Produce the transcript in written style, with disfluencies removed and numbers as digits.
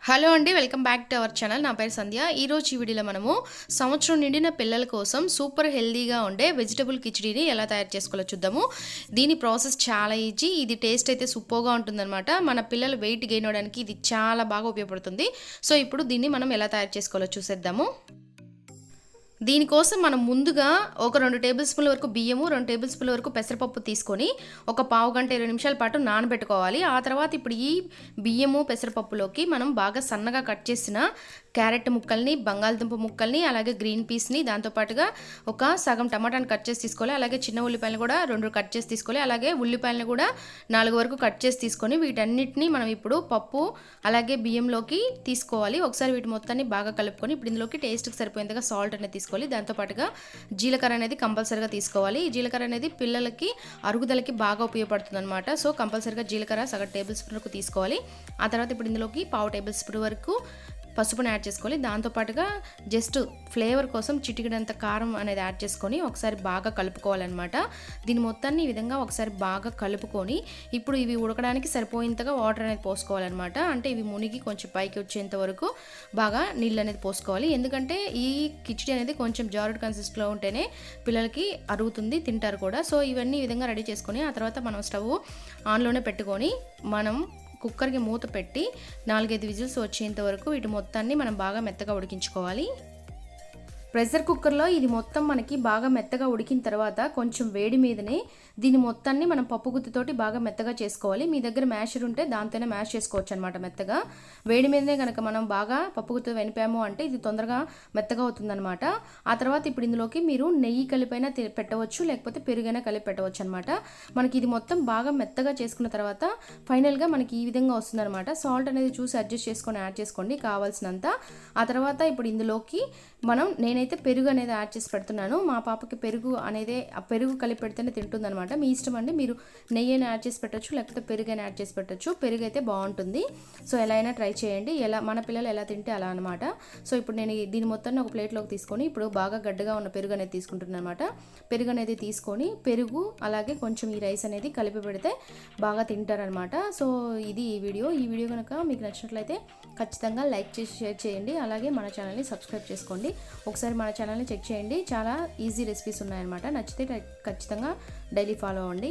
Hello అండి, welcome back to our channel. నా పేరు సంధ్య. ఈరోజు ఈ వీడియోలో మనము సంవత్సరం నిండిన పిల్లల కోసం సూపర్ హెల్దీగా ఉండే వెజిటబుల్ కిచడీని ఎలా తయారు చేసుకోవాలో చూద్దాము. దీని ప్రాసెస్ చాలా ఈజీ. ఇది టేస్ట్ అయితే సూపర్గా ఉంటుందన్నమాట. మన పిల్లలు వెయిట్ గెయిన్ అవ్వడానికి ఇది చాలా బాగా ఉపయోగపడుతుంది. సో ఇప్పుడు దీన్ని మనం ఎలా తయారు చేసుకోవాలో చూసేద్దాము. దీనికోసం మనం ముందుగా ఒక 2 టేబుల్ స్పూన్ల వరకు బియ్యము, 2 టేబుల్ స్పూన్ల వరకు పెసరపప్పు తీసుకొని ఒక పావు గంట 20 నిమిషాల పాటు నానబెట్టుకోవాలి. ఆ తర్వాత ఇప్పుడు ఈ బియ్యము పెసరపప్పులోకి మనం బాగా సన్నగా కట్ చేసిన క్యారెట్ ముక్కల్ని, బంగాళదుంప ముక్కల్ని, అలాగే గ్రీన్ పీస్ని, దాంతోపాటుగా ఒక సగం టమాటాని కట్ చేసి తీసుకోవాలి. అలాగే చిన్న ఉల్లిపాయలు కూడా 2 కట్ చేసి తీసుకోవాలి. అలాగే ఉల్లిపాయలను కూడా 4 వరకు కట్ చేసి తీసుకొని వీటన్నిటిని మనం ఇప్పుడు పప్పు అలాగే బియ్యంలోకి తీసుకోవాలి. ఒకసారి వీటి మొత్తాన్ని బాగా కలుపుకొని ఇప్పుడు ఇందులోకి టేస్ట్కి సరిపోయేంతగా సాల్ట్ అనేది తీసుకోవాలి. దాంతోపాటుగా జీలకర్ర అనేది కంపల్సరీగా తీసుకోవాలి. ఈ జీలకర్ర అనేది పిల్లలకి అరుగుదలకి బాగా ఉపయోగపడుతుంది అనమాట. సో కంపల్సరీగా జీలకర్ర సగం టేబుల్ స్పూన్ వరకు తీసుకోవాలి. ఆ తర్వాత ఇప్పుడు ఇందులోకి పావు టేబుల్ స్పూన్ వరకు పసుపుని యాడ్ చేసుకోవాలి. దాంతోపాటుగా జస్ట్ ఫ్లేవర్ కోసం చిటికెడంత కారం అనేది యాడ్ చేసుకొని ఒకసారి బాగా కలుపుకోవాలన్నమాట. దీని మొత్తాన్ని ఈ విధంగా ఒకసారి బాగా కలుపుకొని ఇప్పుడు ఇవి ఉడకడానికి సరిపోయేంతగా వాటర్ అనేది పోసుకోవాలన్నమాట. అంటే ఇవి మునిగి కొంచెం పైకి వచ్చేంత వరకు బాగా నీళ్ళు అనేది పోసుకోవాలి. ఎందుకంటే ఈ కిచడీ అనేది కొంచెం జారుడ్ కన్సిస్టెన్సీలో ఉంటేనే పిల్లలకి అరుగుతుంది, తింటారు కూడా. సో ఇవన్నీ ఈ విధంగా రెడీ చేసుకొని ఆ తర్వాత మనం స్టవ్ ఆన్లోనే పెట్టుకొని మనం కుక్కర్కి మూత పెట్టి 4-5 విజిల్స్ వచ్చేంత వరకు వీటి మొత్తాన్ని మనం బాగా మెత్తగా ఉడికించుకోవాలి. ప్రెషర్ కుక్కర్లో ఇది మొత్తం మనకి బాగా మెత్తగా ఉడికిన తర్వాత కొంచెం వేడి మీదనే దీని మొత్తాన్ని మనం పప్పు గుత్తితోటి బాగా మెత్తగా చేసుకోవాలి. మీ దగ్గర మ్యాషర్ ఉంటే దాంతోనే మ్యాష్ చేసుకోవచ్చు అనమాట. మెత్తగా వేడి మీదనే కనుక మనం బాగా పప్పు గుత్తి వెనిపాము అంటే ఇది తొందరగా మెత్తగా అవుతుందన్నమాట. ఆ తర్వాత ఇప్పుడు ఇందులోకి మీరు నెయ్యి కలిపైనా పెట్టవచ్చు, లేకపోతే పెరుగైనా కలిపి పెట్టవచ్చు అనమాట. మనకి ఇది మొత్తం బాగా మెత్తగా చేసుకున్న తర్వాత ఫైనల్గా మనకి ఈ విధంగా వస్తుందన్నమాట. సాల్ట్ అనేది చూసి అడ్జస్ట్ చేసుకొని యాడ్ చేసుకోండి కావాల్సినంత. ఆ తర్వాత ఇప్పుడు ఇందులోకి నేనైతే పెరుగు అనేది యాడ్ చేసి పెడుతున్నాను. మా పాపకి పెరుగు అనేది ఆ పెరుగు కలిపి పెడితేనే తింటుంది అనమాట. మీ ఇష్టం అండి, మీరు నెయ్యి అయినా యాడ్ చేసి పెట్టచ్చు, లేకపోతే పెరుగు అయినా యాడ్ చేసి పెట్టచ్చు. పెరుగు అయితే బాగుంటుంది. సో ఎలా అయినా ట్రై చేయండి, మన పిల్లలు ఎలా తింటే అలా అనమాట. సో ఇప్పుడు నేను దీని మొత్తాన్ని ఒక ప్లేట్లోకి తీసుకొని ఇప్పుడు బాగా గడ్డగా ఉన్న పెరుగు అనేది తీసుకుంటున్నాను అనమాట. పెరుగు అనేది తీసుకొని పెరుగు అలాగే కొంచెం ఈ రైస్ అనేది కలిపి పెడితే బాగా తింటారనమాట. సో ఇది ఈ వీడియో కనుక మీకు నచ్చినట్లయితే ఖచ్చితంగా లైక్ చేసి షేర్ చేయండి. అలాగే మన ఛానల్ని సబ్స్క్రైబ్ చేసుకోండి. ఒకసారి మన ఛానల్ని చెక్ చేయండి. చాలా ఈజీ రెసిపీస్ ఉన్నాయన్నమాట. నచ్చితే ఖచ్చితంగా డైలీ ఫాలో అవ్వండి.